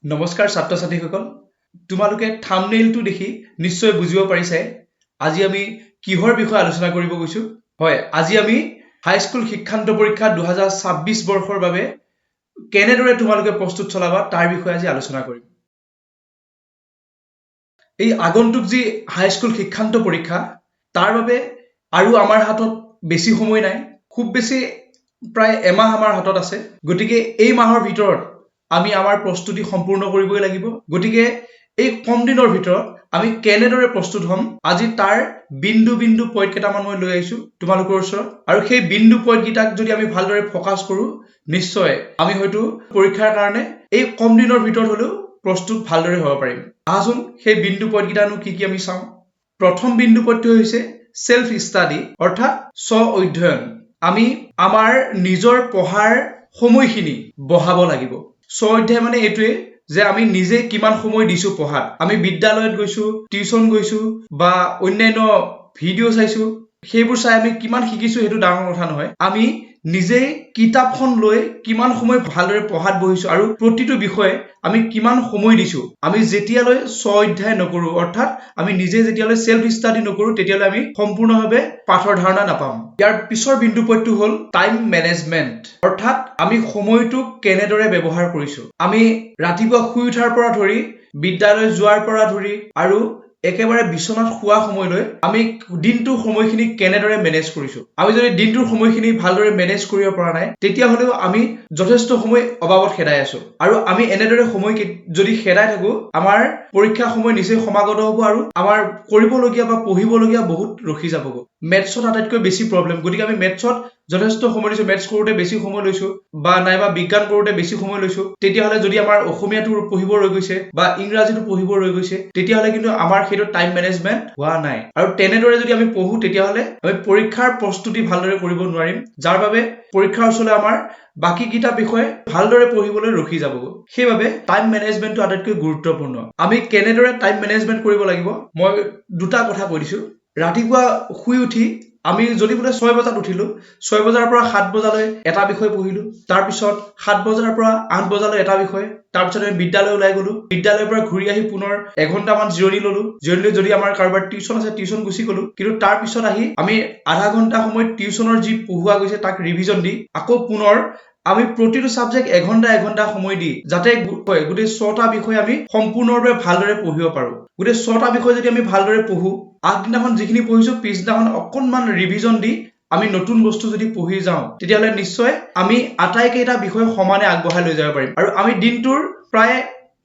নমস্কাৰ ছাত্ৰ ছাত্ৰীসকল তোমালোকে থাম্বনেইলটো দেখি নিশ্চয় বুজিব পাৰিছে আজি আমি কিহৰ বিষয়ে আলোচনা কৰিব গৈছো হয় আজি আমি হাইস্কুল শিক্ষান্ত পৰীক্ষা 2026 বৰ্ষৰ বাবে কেনেদৰে তোমালোকে প্ৰস্তুত চলাবা তাৰ বিষয়ে আজি আলোচনা কৰিম এই আগন্তুক যি হাইস্কুল শিক্ষান্ত পৰীক্ষা তাৰ বাবে আৰু আমাৰ হাতত বেছি সময় নাই খুব বেছি প্ৰায় এমাহ আমাৰ হাতত আছে গতিকে এই মাহৰ ভিতৰত আমি আমাৰ প্ৰস্তুতি সম্পূৰ্ণ কৰিবই লাগিব গতিকে এই কম দিনৰ ভিতৰত আমি কেনেদৰে প্ৰস্তুত হ'ম আজি তাৰ বিন্দু বিন্দু পইণ্ট কেইটামান মই লৈ আহিছো তোমালোকৰ ওচৰত আৰু সেই বিন্দু পইণ্ট কেইটাক যদি আমি ভালদৰে ফোকাস কৰো নিশ্চয় আমি হয়তো পৰীক্ষাৰ কাৰণে এই কম দিনৰ ভিতৰত হলেও প্ৰস্তুত ভালদৰে হ'ব পাৰিম আহচোন সেই বিন্দু পইণ্ট কেইটানো কি আমি চাওঁ প্ৰথম বিন্দু পইণ্টটো হৈছে সেলফ ষ্টাডি অৰ্থাৎ স্ব অধ্যয়ন আমি আমাৰ নিজৰ পঢ়াৰ সময়খিনি বঢ়াব লাগিব স্ব অধ্যয়ন মানে এইটোৱে যে আমি নিজে কিমান সময় দিছো পঢ়াত আমি বিদ্যালয়ত গৈছো টিউচন গৈছো বা অন্যান্য ভিডিঅ' চাইছো সেইবোৰ চাই আমি কিমান শিকিছো সেইটো ডাঙৰ কথা নহয় আমি নিজে কিতাপখন লৈ কিমান সময় ভালদৰে পঢ়াত বহিছো আৰু প্ৰতিটো বিষয়ে আমি কিমান সময় দিছো আমি যেতিয়ালৈ স্ব অধ্যয়ন নকৰো অৰ্থাৎ আমি নিজে যেতিয়ালৈ সেলফ ষ্টাডি নকৰো তেতিয়ালৈ আমি সম্পূৰ্ণভাৱে পাঠৰ ধাৰণা নাপাম ইয়াৰ পিছৰ বিন্দু পইণ্টটো হ'ল টাইম মেনেজমেণ্ট অৰ্থাৎ আমি সময়টো কেনেদৰে ব্যৱহাৰ কৰিছো আমি ৰাতিপুৱা শুই উঠাৰ পৰা ধৰি বিদ্যালয় যোৱাৰ পৰা ধৰি আৰু একেবাৰে বিছনাত শুৱা সময়লৈ আমি দিনটোৰ সময়খিনি কেনেদৰে মেনেজ কৰিছো আমি যদি দিনটোৰ সময়খিনি ভালদৰে মেনেজ কৰিব পৰা নাই তেতিয়া হলেও আমি যথেষ্ট সময় অভাৱত খেদাই আছো আৰু আমি এনেদৰে সময় যদি খেদাই থাকো আমাৰ পৰীক্ষা সময় নিশ্চয় সমাগত হ'ব আৰু আমাৰ কৰিবলগীয়া বা পঢ়িবলগীয়া বহুত ৰখি যাব মেথছত আটাইতকৈ বেছি প্ৰব্লেম গতিকে আমি মেথছত যথেষ্ট সময় লৈছো মেথছ কৰোঁতে বেছি সময় লৈছো বা নাইবা বিজ্ঞান কৰোঁতে বেছি সময় লৈছো তেতিয়াহলে যদি আমাৰ অসমীয়াটো পঢ়িব ৰৈ গৈছে বা ইংৰাজীটো পঢ়িব ৰৈ গৈছে তেতিয়াহলে কিন্তু আমাৰ সেইটো টাইম মেনেজমেণ্ট হোৱা নাই আৰু তেনেদৰে যদি আমি পঢ়ো তেতিয়াহলে আমি পৰীক্ষাৰ প্ৰস্তুতি ভালদৰে কৰিব নোৱাৰিম যাৰ বাবে পৰীক্ষাৰ ওচৰলৈ আমাৰ বাকি কিটা বিষয়ে ভালদৰে পঢ়িবলৈ ৰখি যাব সেইবাবে টাইম মেনেজমেণ্টটো আটাইতকৈ গুৰুত্বপূৰ্ণ আমি কেনেদৰে টাইম মেনেজমেণ্ট কৰিব লাগিব মই দুটা কথা কৈ দিছো ৰাতিপুৱা শুই উঠি আমি যদি বোলে 6 বজাত উঠিলো 6 বজাৰ পৰা 7 বজালৈ এটা বিষয় পঢ়িলো তাৰ পিছত 7 বজাৰ পৰা 8 বজালৈ এটা বিষয় তাৰ পিছত আমি বিদ্যালয় ওলাই গলো বিদ্যালয়ৰ পৰা ঘূৰি আহি পুনৰ এঘণ্টামান জিৰণি ললো জিৰণি যদি আমাৰ কাৰোবাৰ টিউচন আছে টিউচন গুছি গলো কিন্তু তাৰ পিছত আহি আমি আধা ঘণ্টা সময় টিউচনৰ যি পঢ়ুৱা গৈছে তাক ৰিভিজন দি আকৌ পুনৰ আমি প্ৰতিটো সাবজেক্ট এঘণ্টা সময় দি যাতে গোটেই 6টা বিষয় আমি সম্পূৰ্ণৰূপে ভালদৰে পঢ়িব পাৰো গোটেই 6টা বিষয় যদি আমি ভালদৰে পঢ়ো আগদিনাখন যিখিনি পঢ়িছো পিছদিনাখন অকণমান ৰিভিজন দি আমি নতুন বস্তু যদি পঢ়ি যাওঁ তেতিয়াহলে নিশ্চয় আমি আটাইকেইটা বিষয় সমানে আগবঢ়াই লৈ যাব পাৰিম আৰু আমি দিনটোৰ প্ৰায়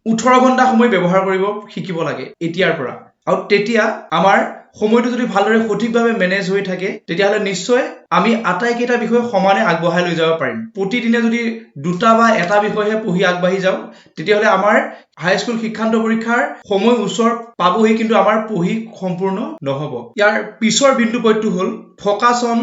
18 ঘণ্টা সময় ব্যৱহাৰ কৰিব শিকিব লাগে এতিয়াৰ পৰা আৰু তেতিয়া আমাৰ সময়টো যদি ভালদৰে সঠিকভাৱে মেনেজ হৈ থাকে তেতিয়াহলে নিশ্চয় আমি আটাইকেইটা বিষয় সমানে আগবঢ়াই লৈ যাব পাৰিম প্ৰতিদিনে যদি দুটা বা এটা বিষয়হে পঢ়ি আগবাঢ়ি যাওঁ তেতিয়াহলে আমাৰ হাইস্কুল শিক্ষান্ত পৰীক্ষাৰ সময় ওচৰ পাবহি কিন্তু আমাৰ পঢ়ি সম্পূৰ্ণ নহব ইয়াৰ পিছৰ বিন্দু পইণ্টটো হ'ল ফকাস অন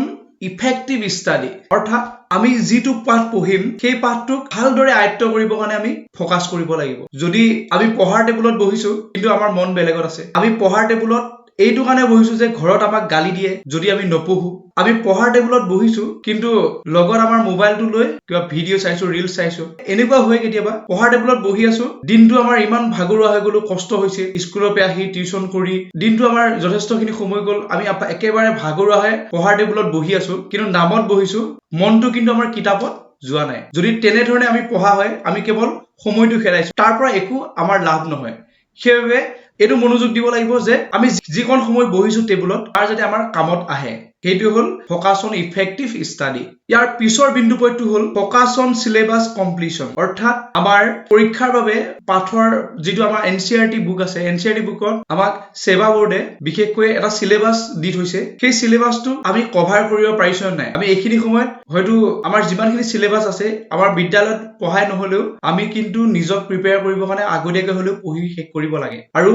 ইফেক্টিভ ষ্টাডি অৰ্থাৎ আমি যিটো পাঠ পঢ়িম সেই পাঠটোক ভালদৰে আয়ত্ত কৰিবৰ কাৰণে আমি ফকাস কৰিব লাগিব যদি আমি পঢ়াৰ টেবুলত বহিছো কিন্তু আমাৰ মন বেলেগত আছে আমি পঢ়াৰ টেবুলত এইটো কাৰণে বহিছো যে ঘৰত আমাক গালি দিয়ে যদি আমি নপঢ়ো আমি পঢ়াৰ টেবুলত বহিছো কিন্তু লগত আমাৰ মোবাইলটো লৈ কিবা ভিডিঅ' চাইছো ৰিলছ চাইছো এনেকুৱা হয় কেতিয়াবা পঢ়াৰ টেবুলত বহি আছো দিনটো আমাৰ ইমান ভাগৰুৱা হৈ গলো কষ্ট হৈছে স্কুলৰ পৰা আহি টিউচন কৰি দিনটো আমাৰ যথেষ্টখিনি সময় গল আমি একেবাৰে ভাগৰুৱা হৈ পঢ়াৰ টেবুলত বহি আছো কিন্তু নামত বহিছো মনটো কিন্তু আমাৰ কিতাপত যোৱা নাই যদি তেনেধৰণে আমি পঢ়া হয় আমি কেৱল সময়টো খেলাইছো তাৰ পৰা একো আমাৰ লাভ নহয় সেইবাবে এইটো মনোযোগ দিব লাগিব যে আমি যিকোন সময় বহিছো টেবুলত তাৰ যাতে আমাৰ কামত আহে সেইটো হ'ল ফকাস অন ইফেক্টিভ ষ্টাডি ইয়াৰ পিছৰ বিন্দু পইণ্টটো হ'ল ফকাস অন সিলেবাস কমপ্লিশন অৰ্থাৎ আমাৰ পৰীক্ষাৰ বাবে পাঠৰ যিটো আমাৰ এনচিইআৰটি বুক আছে এনচিইআৰটি বুকত আমাক সেৱা বোৰ্ডে বিশেষকৈ এটা সিলেবাস দি থৈছে সেই সিলেবাসটো আমি কভাৰ কৰিব পাৰিছো নাই আমি এইখিনি সময়ত হয়তো আমাৰ যিমানখিনি সিলেবাস আছে আমাৰ বিদ্যালয়ত পঢ়াই নহলেও আমি কিন্তু নিজক প্ৰিপেয়াৰ কৰিবৰ কাৰণে আগতীয়াকৈ হলেও পঢ়ি শেষ কৰিব লাগে আৰু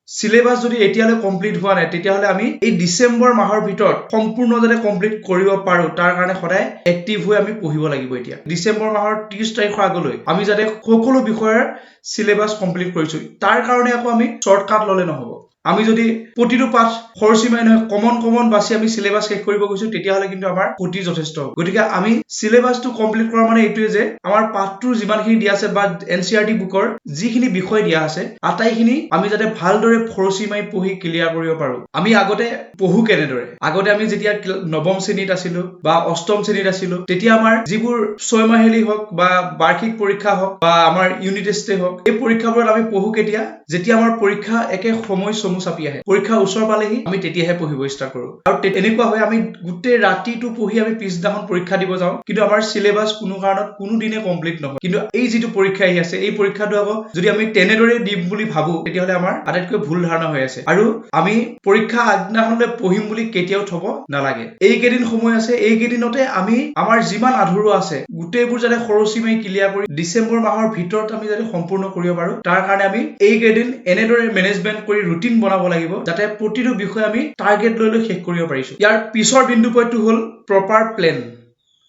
সিলেবাস যদি এতিয়ালৈ কমপ্লিট হোৱা নাই তেতিয়াহলে আমি এই ডিসেম্বৰ মাহৰ ভিতৰত সম্পূৰ্ণ যাতে কমপ্লিট কৰিব পাৰো তাৰ কাৰণে সদায় এক্টিভ হৈ আমি পঢ়িব লাগিব এতিয়া ডিসেম্বৰ মাহৰ 30 তাৰিখৰ আগলৈ আমি যাতে সকলো বিষয়ৰ সিলেবাস কমপ্লিট কৰিছো তাৰ কাৰণে আকৌ আমি শৰ্টকাট ললে নহব আমি যদি প্ৰতিটো পাঠ খৰচীমাই নহয় কমন বাছি আমি সিলেবাস শেষ কৰিব গৈছো তেতিয়াহলে কিন্তু আমাৰ ক্ষতি যথেষ্ট হ'ব গতিকে আমি সিলেবাসটো কমপ্লিট কৰা মানে এইটোৱে যে আমাৰ পাঠটোৰ যিমানখিনি দিয়া আছে বা এনচিআৰটি বুকৰ যিখিনি বিষয় দিয়া আছে আটাইখিনি আমি যাতে ভালদৰে খৰচীমাই পঢ়ি ক্লিয়াৰ কৰিব পাৰো আমি আগতে পঢ়ো কেনেদৰে আগতে আমি যেতিয়া নৱম শ্ৰেণীত আছিলো বা অষ্টম শ্ৰেণীত আছিলো তেতিয়া আমাৰ যিবোৰ 6 মাহিলী হওক বা বাৰ্ষিক পৰীক্ষা হওক বা আমাৰ ইউনিট টেষ্টে হওক এই পৰীক্ষাবোৰত আমি পঢ়ো কেতিয়া যেতিয়া আমাৰ পৰীক্ষা একে সময় চমু চাপি আহে পৰীক্ষা ওচৰ পালেহি আমি তেতিয়াহে পঢ়িব ষ্টাৰ্ট কৰো আৰু এনেকুৱা হয় আমি গোটেই ৰাতিটো পঢ়ি আমি পিছদিনাখন পৰীক্ষা দিব যাওঁ কিন্তু আমাৰ সিলেবাস কোনো কাৰণত কোনো দিনে কমপ্লিট নহয় কিন্তু এই যিটো পৰীক্ষা আহি আছে এই পৰীক্ষাটো আকৌ যদি আমি তেনেদৰে দিম বুলি ভাবো তেতিয়াহলে আমাৰ আটাইতকৈ ভুল ধাৰণা হৈ আছে আৰু আমি পৰীক্ষা আগদিনাখনলৈ পঢ়িম বুলি কেতিয়াও থব নালাগে এইকেইদিন সময় আছে এইকেইদিনতে আমি আমাৰ যিমান আধৰুৱা আছে গোটেইবোৰ যাতে খৰচীমাই ক্লিয়াৰ কৰি ডিচেম্বৰ মাহৰ ভিতৰত আমি যাতে সম্পূৰ্ণ কৰিব পাৰো তাৰ কাৰণে আমি এইকেইদিন এনেদৰে মেনেজমেন্ট কৰি ৰুটিন বনাব লাগিব যাতে প্ৰতিটো বিষয় আমি টাৰ্গেট লৈ শেষ কৰিব পাৰিছো ইয়াৰ পিছৰ বিন্দু পইণ্টটো হ'ল প্ৰপাৰ প্লেন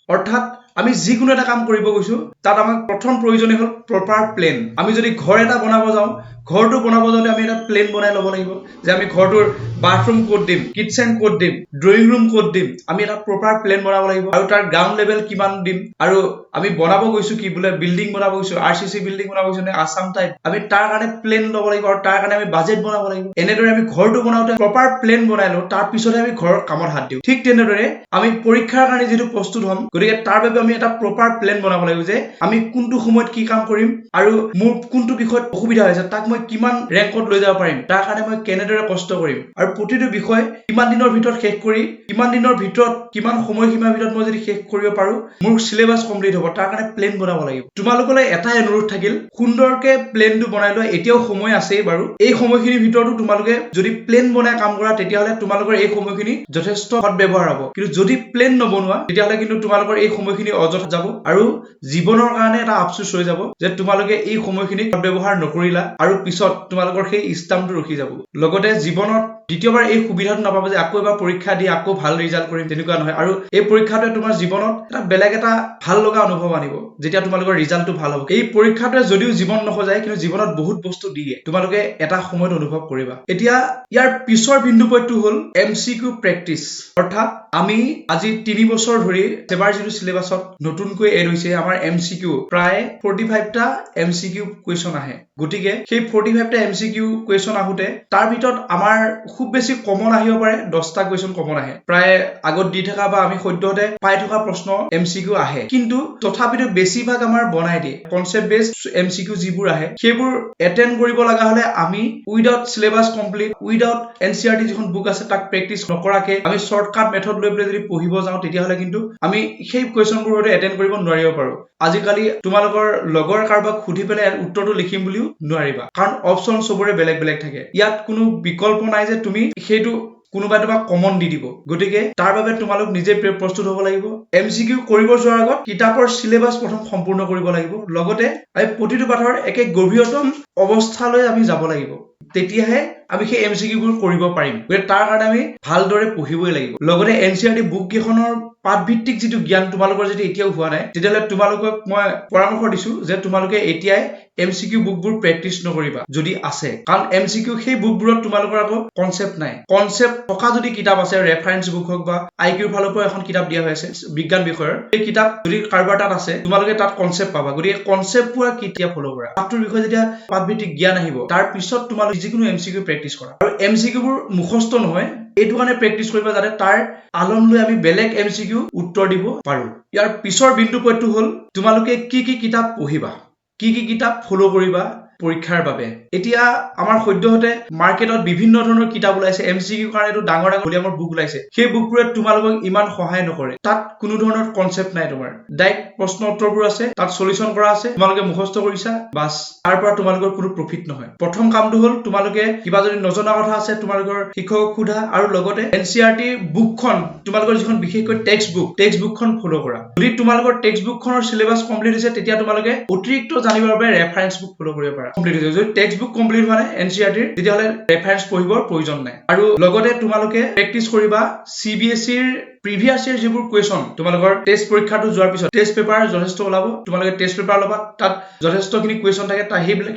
অৰ্থাৎ আমি যিকোনো এটা কাম কৰিব গৈছো তাত আমাক প্ৰথম প্ৰয়োজনীয় হ'ল প্ৰপাৰ প্লেন আমি যদি ঘৰ এটা বনাব যাওঁ ঘৰটো বনাব যাওঁতে আমি এটা প্লেন বনাই ল'ব লাগিব যে আমি ঘৰটোৰ বাথৰুম ক'ত দিম কিটচেন ক'ত দিম ড্ৰয়িং ৰুম ক'ত দিম আমি এটা প্ৰপাৰ প্লেন বনাব লাগিব আৰু তাৰ গ্ৰাউণ্ড লেভেল কিমান দিম আৰু আমি বনাব গৈছো কি বোলে বিল্ডিং বনাব গৈছো আৰচিচি বিল্ডিং বনাব গৈছো নে আসাম টাইপ আমি তাৰ কাৰণে প্লেন ল'ব লাগিব আৰু তাৰ কাৰণে আমি বাজেট বনাব লাগিব এনেদৰে আমি ঘৰটো বনাওঁতে প্ৰপাৰ প্লেন বনাই লওঁ তাৰ পিছতহে আমি ঘৰৰ কামত হাত দিওঁ ঠিক তেনেদৰে আমি পৰীক্ষাৰ কাৰণে যিটো প্ৰস্তুত হ'ম গতিকে তাৰ বাবে আমি এটা প্ৰপাৰ প্লেন বনাব লাগিব যে আমি কোনটো সময়ত কি কাম কৰিম আৰু মোৰ কোনটো বিষয়ত অসুবিধা হৈছে তাক মই কিমান ৰেংকত লৈ যাব পাৰিম তাৰ কাৰণে মই কেনেদৰে কষ্ট কৰিম আৰু প্ৰতিটো বিষয় কিমান দিনৰ ভিতৰত শেষ কৰি কিমান দিনৰ ভিতৰত কিমান সময়সীমাৰ ভিতৰত মই যদি শেষ কৰিব পাৰো মোৰ সিলেবাস কমপ্লিট হ'ব তাৰ কাৰণে প্লেন বনাব লাগিব তোমালোকলৈ এটাই অনুৰোধ থাকিল সুন্দৰকে প্লেনটো বনাই লোৱা এতিয়াও সময় আছেই বাৰু এই সময়খিনিৰ ভিতৰতো তোমালোকে যদি প্লেন বনাই কাম কৰা তেতিয়াহলে তোমালোকৰ এই সময়খিনি যথেষ্ট সৎব্যৱহাৰ হ'ব কিন্তু যদি প্লেন নবনোৱা তেতিয়াহলে কিন্তু তোমালোকৰ এই সময়খিনি অযথা যাব আৰু জীৱনৰ কাৰণে এটা আফসোস হৈ যাব যে তোমালোকে এই সময়খিনি সৎব্যৱহাৰ নকৰিলা আৰু পিছত তোমালোকৰ সেই ইষ্টামটো ৰখি যাব লগতে জীৱনত দ্বিতীয়বাৰ এই সুবিধাটো নাপাব যে আকৌ এবাৰ পৰীক্ষা দি আকৌ ভাল ৰিজাল্ট কৰিম তেনেকুৱা নহয় আৰু এই পৰীক্ষাটোৱে তোমাৰ জীৱনত এটা বেলেগ এটা ভাল লগা অনুভৱ আনিব যেতিয়া তোমালোকৰ ৰিজাল্টটো ভাল হ'ব এই পৰীক্ষাটোৱে যদিও জীৱন নসজায় কিন্তু জীৱনত বহুত বস্তু দিয়ে তোমালোকে এটা সময়ত অনুভৱ কৰিবা এতিয়া ইয়াৰ পিছৰ বিন্দু পইণ্টটো হ'ল এমচিকিউ প্ৰেক্টিচ অৰ্থাৎ আমি আজি 3 বছৰ ধৰি এবাৰ যিটো সিলেবাসত নতুনকৈ এড হৈছে আমাৰ এমচিকিউ প্ৰায় 45টা এমচিকিউ কুৱেশ্যন আহে গতিকে সেই 45টা এমচিকিউ কুৱেশ্যন আহোতে তাৰ ভিতৰত আমাৰ খুব বেছি কমন আহিব পাৰে 10টা কুৱেশ্যন কমন আহে প্ৰায় আগত দি থকা বা আমি সদ্যহতে পাই থকা প্ৰশ্ন এমচিকিউ আহে কিন্তু তথাপিতো বেছিভাগ আমাৰ বনাই দিয়ে কনসেপ্ট বেসড এমচিকিউ যিবোৰ আহে সেইবোৰ এটেন্ড কৰিব লগা হলে আমি without syllabus complete without NCERT যিখন বুক আছে তাক প্ৰেক্টিচ নকৰাকে আমি শৰ্টকাট মেথড লৈ পেলাই যদি পঢ়িব যাওঁ তেতিয়াহলে কিন্তু আমি সেই কুৱেশ্যনবোৰ এটেন্ড কৰিব নোৱাৰিব পাৰো আজিকালি তোমালোকৰ লগৰ কাৰোবাক সুধি পেলাই উত্তৰটো লিখিম বুলিও নোৱাৰিবা কাৰণ অপচন সবৰে বেলেগ বেলেগ থাকে ইয়াত কোনো বিকল্প নাই যে তুমি সেইটো কোনোবাই তোমাক কমন দি দিব গতিকে তাৰ বাবে তোমালোক নিজে প্ৰস্তুত হ'ব লাগিব এমচিকিউ কৰিব যোৱাৰ আগত কিতাপৰ সিলেবাস প্ৰথম সম্পূৰ্ণ কৰিব লাগিব লগতে আমি প্ৰতিটো পাঠৰ একে গভীৰতম অৱস্থালৈ আমি যাব লাগিব তেতিয়াহে আমি সেই এমচিকিউবোৰ কৰিব পাৰিম গতিকে তাৰ কাৰণে আমি ভালদৰে পঢ়িবই লাগিব লগতে এনচিআৰটি বুক কেইখনৰ পাঠভিত্তিক যিটো জ্ঞান তোমালোকৰ যদি এতিয়াও হোৱা নাই তেতিয়াহলে তোমালোকক মই পৰামৰ্শ দিছো যে তোমালোকে এতিয়াই এমচিকিউ বুকবোৰ প্ৰেক্টিচ নকৰিবা যদি আছে কাৰণ এমচিকিউ সেই বুকবোৰত তোমালোকৰ আকৌ কনসেপ্ট নাই কনসেপ্ট থকা যদি কিতাপ আছে ৰেফাৰেন্স বুক হওক বা আইকিউৰ ফালৰ পৰা এখন কিতাপ দিয়া হৈছে বিজ্ঞান বিষয়ৰ এই কিতাপ যদি কাৰোবাৰ তাত আছে তোমালোকে তাত কনসেপ্ট পাবা গতিকে কনসেপ্ট পোৱা কেতিয়া ফলো কৰা পাঠটোৰ বিষয়ে যেতিয়া পাঠভিত্তিক জ্ঞান আহিব তাৰ পিছত তোমালোকে যিকোনো এমচিকিউ প্ৰেক্টিচ কৰা আৰু এমচিকিউবোৰ মুখস্থ নহয় এইটো কাৰণে প্ৰেক্টিচ কৰিবা যাতে তাৰ আলম লৈ আমি বেলেগ এমচিকিউ উত্তৰ দিব পাৰো ইয়াৰ পিছৰ বিন্দু পইণ্টটো হ'ল তোমালোকে কি কি কিতাপ পঢ়িবা কি কি কিতাপ ফলো কৰিবা পৰীক্ষাৰ বাবে এতিয়া আমাৰ সদ্যহতে মাৰ্কেটত বিভিন্ন ধৰণৰ কিতাপ ওলাইছে এমচিকিউ কাৰণে এইটো ডাঙৰ ভলিউমৰ বুক ওলাইছে সেই বুকবোৰে তোমালোকক ইমান সহায় নকৰে তাত কোনো ধৰণৰ কনসেপ্ট নাই তোমাৰ ডাইৰেক্ট প্ৰশ্ন উত্তৰবোৰ আছে তাত সলিউশন কৰা আছে তোমালোকে মুখস্থ কৰিছা বাস তাৰ পৰা তোমালোকৰ কোনো প্ৰফিট নহয় প্ৰথম কামটো হ'ল তোমালোকে কিবা যদি নজনা কথা আছে তোমালোকৰ শিক্ষকক সোধা আৰু লগতে এনচিআৰটি বুকখন তোমালোকৰ যিখন বিশেষকৈ টেক্সট বুকখন ফলো কৰা যদি তোমালোকৰ টেক্সট বুকখনৰ সিলেবাস কমপ্লিট হৈছে তেতিয়া তোমালোকে অতিৰিক্ত জানিবৰ বাবে ৰেফাৰেন্স বুক ফলো কৰিব পাৰা কমপ্লিট হৈছে যদি টেক্সট বুক কমপ্লিট হোৱা নাই এনচিআৰটিৰ তেতিয়াহলে ৰেফাৰেন্স পঢ়িবৰ প্ৰয়োজন নাই আৰু লগতে তোমালোকে প্ৰেক্টিচ কৰিবা চিবিএছইৰ প্ৰিভিয়াছ ইয়াৰ যিবোৰ কুৱেশ্যন তোমালোকৰ টেষ্ট পৰীক্ষাটো যোৱাৰ পিছত টেষ্ট পেপাৰ যথেষ্ট ওলাব, তোমালোকে টেষ্ট পেপাৰ ল'বা, তাত যথেষ্টখিনি কুৱেশ্যন থাকে,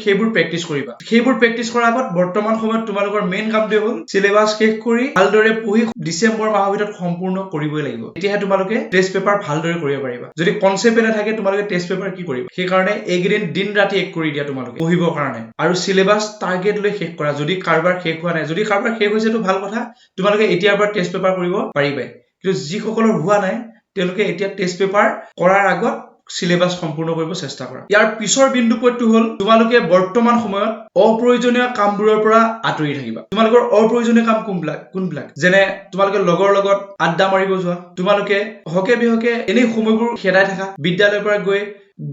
সেইবোৰ প্ৰেক্টিচ কৰিবা। সেইবোৰ প্ৰেক্টিচ কৰাৰ আগত বৰ্তমান সময়ত তোমালোকৰ মেইন কামটোৱে হ'ল চিলেবাছ শেষ কৰি ভালদৰে পঢ়ি ডিচেম্বৰ মাহৰ ভিতৰত সম্পূৰ্ণ কৰিবই লাগিব। তেতিয়াহে তোমালোকে টেষ্ট পেপাৰ ভালদৰে কৰিব পাৰিবা। যদি কনচেপ্টে নাথাকে তোমালোকে টেষ্ট পেপাৰ কি কৰিবা? সেইকাৰণে এইকেইদিন দিন ৰাতি এক কৰি দিয়া তোমালোকে পঢ়িবৰ কাৰণে, আৰু চিলেবাছ টাৰ্গেট লৈ শেষ কৰা। যদি কাৰোবাৰ শেষ হোৱা নাই, যদি কাৰোবাৰ শেষ হৈছেতো ভাল কথা, তোমালোকে এতিয়াৰ পৰা টেষ্ট পেপাৰ কৰিব পাৰিবাই। কিন্তু যিসকলৰ হোৱা নাই তেওঁলোকে এতিয়া টেষ্ট পেপাৰ কৰাৰ আগত চিলেবাছ সম্পূৰ্ণ কৰিব চেষ্টা কৰা। ইয়াৰ পিছৰ বিন্দু পইণ্টটো হ'ল তোমালোকে বৰ্তমান সময়ত অপ্ৰয়োজনীয় কামবোৰৰ পৰা আঁতৰি থাকিবা। তোমালোকৰ অপ্ৰয়োজনীয় কাম কোনবিলাক? যেনে তোমালোকে লগৰ লগত আড্ডা মাৰিব যোৱা, তোমালোকে হকে বিহকে এনেই সময়বোৰ খেদাই থাকা, বিদ্যালয়ৰ পৰা গৈ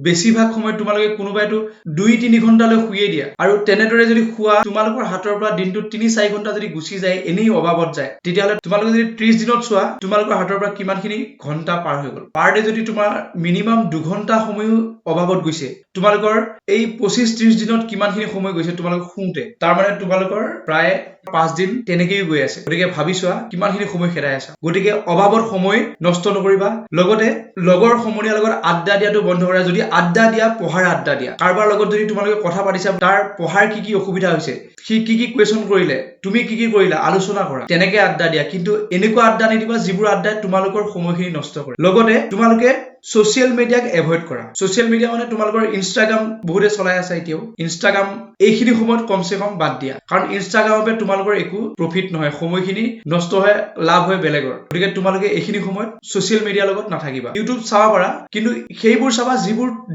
বেছিভাগ সময় তোমালোকে কোনোবাইতো 2-3 ঘণ্টালৈ শুয়ে দিয়া, আৰু তেনেদৰে যদি শুৱা তোমালোকৰ হাতৰ পৰা দিনটোত 3-4 ঘণ্টা যদি গুচি যায়, এনেই অবাবত যায়, তেতিয়াহ'লে তোমালোকে যদি 30 দিনত চোৱা তোমালোকৰ হাতৰ পৰা কিমানখিনি ঘণ্টা পাৰ হৈ গ'ল। পাৰ ডে যদি তোমাৰ মিনিমাম 2 ঘণ্টা সময়ো অবাবত গৈছে, তোমালোকৰ এই 25-30 দিনত কিমানখিনি সময় গৈছে তোমালোকৰ শুওঁতে, তাৰ মানে তোমালোকৰ প্ৰায় 5 দিন তেনেকেই গৈ আছে। গতিকে ভাবি চোৱা কিমানখিনি সময় খেদাই আছা। গতিকে অবাবত সময় নষ্ট নকৰিবা। লগতে লগৰ সমনীয়াৰ লগত আড্ডা দিয়াটো বন্ধ কৰা। যদি আড্ডা দিয়া, পঢ়াৰ আড্ডা দিয়া। কাৰোবাৰ লগত যদি তোমালোকে কথা পাতিছা, তাৰ পঢ়াৰ কি অসুবিধা হৈছে, সি কি কুৱেশ্যন কৰিলে, তুমি কি কৰিলা, আলোচনা কৰা, তেনেকে আড্ডা দিয়া। কিন্তু এনেকুৱা আড্ডা নিদিবা যিবোৰ আড্ডাই তোমালোকৰ সময়খিনি নষ্ট কৰে। লগতে তোমালোকে ছচিয়েল মিডিয়াক এভইড কৰা। ছচিয়েল মিডিয়া মানে তোমালোকৰ ইনষ্টাগ্ৰাম বহুতে চলাই আছে এতিয়াও, ইনষ্টাগ্ৰাম এইখিনি সময়ত কমচে কম বাদ দিয়া। কাৰণ ইনষ্টাগ্ৰামৰ পৰা তোমালোকৰ একো প্ৰফিট নহয়, সময়খিনি নষ্ট হয়, লাভ হয় বেলেগৰ। গতিকে তোমালোকে এইখিনি সময়ত ছচিয়েল মিডিয়াৰ লগত নাথাকিবা। ইউটিউব চাব পাৰা, কিন্তু সেইবোৰ চাবা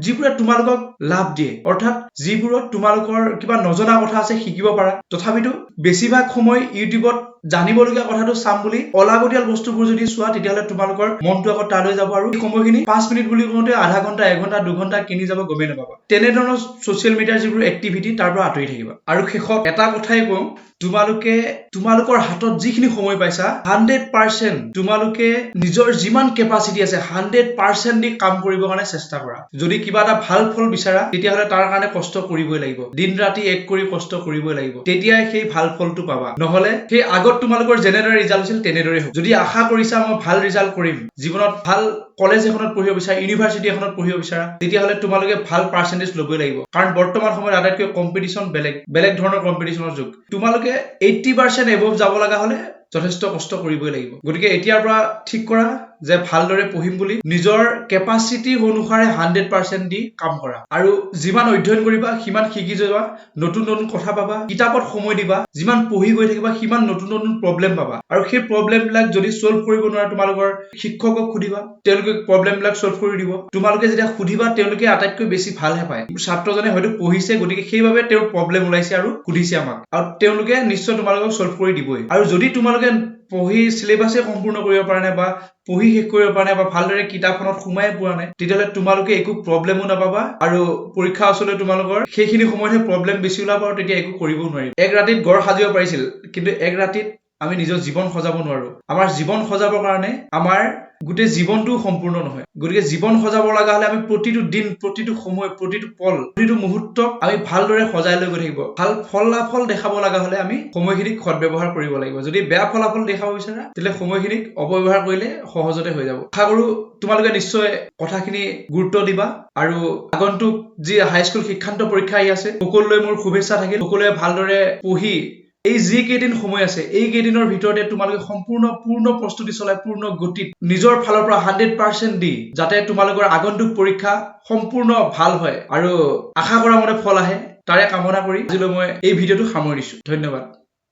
যিবোৰে তোমালোকক লাভ দিয়ে, অৰ্থাৎ যিবোৰত তোমালোকৰ কিবা নজনা কথা আছে শিকিব পাৰা। তথাপিতো বেছিভাগ সময় ইউটিউবত জানিবলগীয়া কথাটো চাম বুলি অলাগতিয়াল বস্তুবোৰ যদি চোৱা, তেতিয়াহ'লে তোমালোকৰ মনটো আকৌ তালৈ যাব, আৰু সময়খিনি 5 মিনিট বুলি কওঁতে আধা ঘণ্টা, 1 ঘণ্টা, 2 ঘণ্টা কিনি যাব, গমেই নাপাবা। তেনেধৰণৰ ছচিয়েল মিডিয়াৰ যিবোৰ এক্টিভিটি, তাৰ পৰা আঁতৰি থাকিবা। আৰু শেষত এটা কথাই কওঁ, তোমালোকৰ হাতত যিখিনি সময় পাইছা 100% তোমালোকে নিজৰ যিমান কেপাচিটি আছে 100% দি কাম কৰিবৰ কাৰণে চেষ্টা কৰা। যদি কিবা এটা ভাল ফল বিচাৰা, তেতিয়াহ'লে তাৰ কাৰণে কষ্ট কৰিবই লাগিব, দিন ৰাতি এক কৰি কষ্ট কৰিবই লাগিব, তেতিয়াই সেই ভাল ফলটো পাবা। নহলে সেই আগত তোমালোকৰ যেনেদৰে ৰিজাল্ট হৈছিল তেনেদৰে হ'ব। যদি আশা কৰিছা মই ভাল ৰিজাল্ট কৰিম, জীৱনত ভাল কলেজ এখনত পঢ়িব বিচাৰা, ইউনিভাৰ্চিটি এখনত পঢ়িব বিচাৰা, তেতিয়াহ'লে তোমালোকে ভাল পাৰ্চেন্টেজ ল'বই লাগিব। কাৰণ বৰ্তমান সময়ত আটাইতকৈ কম্পিটিশ্যন বেলেগ ধৰণৰ কম্পিটিশ্যনৰ যুগ। তোমালোকে 80% এবভ যাব লগা হলে যথেষ্ট কষ্ট কৰিবই লাগিব। গতিকে এতিয়াৰ পৰা ঠিক কৰা যে ভালদৰে পঢ়িম বুলি, নিজৰ কেপাচিটি অনুসাৰে 100% দি কাম কৰা, আৰু যিমান অধ্যয়ন কৰিবা সিমান শিকি যাবা, নতুন কথা পাবা, কিতাপত সময় দিবা, যিমান পঢ়ি গৈ থাকিবা সিমান নতুন প্ৰব্লেম পাবা, আৰু সেই প্ৰব্লেম বিলাক যদি চল্ভ কৰিব নোৱাৰা তোমালোকৰ শিক্ষকক সুধিবা, তেওঁলোকে প্ৰব্লেম বিলাক চল্ভ কৰি দিব। তোমালোকে যেতিয়া সুধিবা তেওঁলোকে আটাইতকৈ বেছি ভালহে পায়। ছাত্ৰজনে হয়তো পঢ়িছে, গতিকে সেইবাবে তেওঁৰ প্ৰব্লেম ওলাইছে আৰু সুধিছে আমাক, আৰু তেওঁলোকে নিশ্চয় তোমালোকক চল্ভ কৰি দিবই। আৰু যদি তোমালোকে পঢ়ি চিলেবাছে সম্পূৰ্ণ কৰিব পৰা নাই, বা পঢ়ি শেষ কৰিব পৰা নাই, বা ভালদৰে কিতাপখনত সোমাই পোৱা নাই, তেতিয়াহ'লে তোমালোকে একো প্ৰব্লেমো নাপাবা, আৰু পৰীক্ষা ওচৰলৈ তোমালোকৰ সেইখিনি সময়তহে প্ৰব্লেম বেছি ওলাব, আৰু তেতিয়া একো কৰিবও নোৱাৰিব। এক ৰাতিত গড় সাজিব পাৰিছিল, কিন্তু এক ৰাতিত আমি নিজৰ জীৱন সজাব নোৱাৰো। আমাৰ জীৱন সজাবৰ কাৰণে আমাৰ গোটেই জীৱনটো সম্পূৰ্ণ নহয়। গতিকে জীৱন সজাব লগা হলে আমি প্ৰতিটো দিন, প্ৰতিটো সময়, প্ৰতিটো পল, প্ৰতিটো মুহূৰ্তক আমি ভালদৰে সজাই লৈ গৈ থাকিব। ভাল ফলাফল দেখাব লগা হলে আমি সময়খিনিক সদব্যৱহাৰ কৰিব লাগিব। যদি বেয়া ফলাফল দেখাব বিচাৰা, তেতিয়াহ'লে সময়খিনিক অপব্যৱহাৰ কৰিলে সহজতে হৈ যাব। আশা কৰো তোমালোকে নিশ্চয় কথাখিনি গুৰুত্ব দিবা, আৰু আগন্তুক যি হাইস্কুল শিক্ষান্ত পৰীক্ষা আহি আছে, সকলোলৈ মোৰ শুভেচ্ছা থাকিল। সকলোৱে ভালদৰে পঢ়ি এই যি কেইদিন সময় আছে, এই কেইদিনৰ ভিতৰতে তোমালোকে পূৰ্ণ প্ৰস্তুতি চলাই, পূৰ্ণ গতিত নিজৰ ফালৰ পৰা 100% দি, যাতে তোমালোকৰ আগন্তুক পৰীক্ষা সম্পূৰ্ণ ভাল হয় আৰু আশা কৰা মতে ফল আহে, তাৰে কামনা কৰি আজিলৈ মই এই ভিডিঅ'টো সামৰিছো। ধন্যবাদ।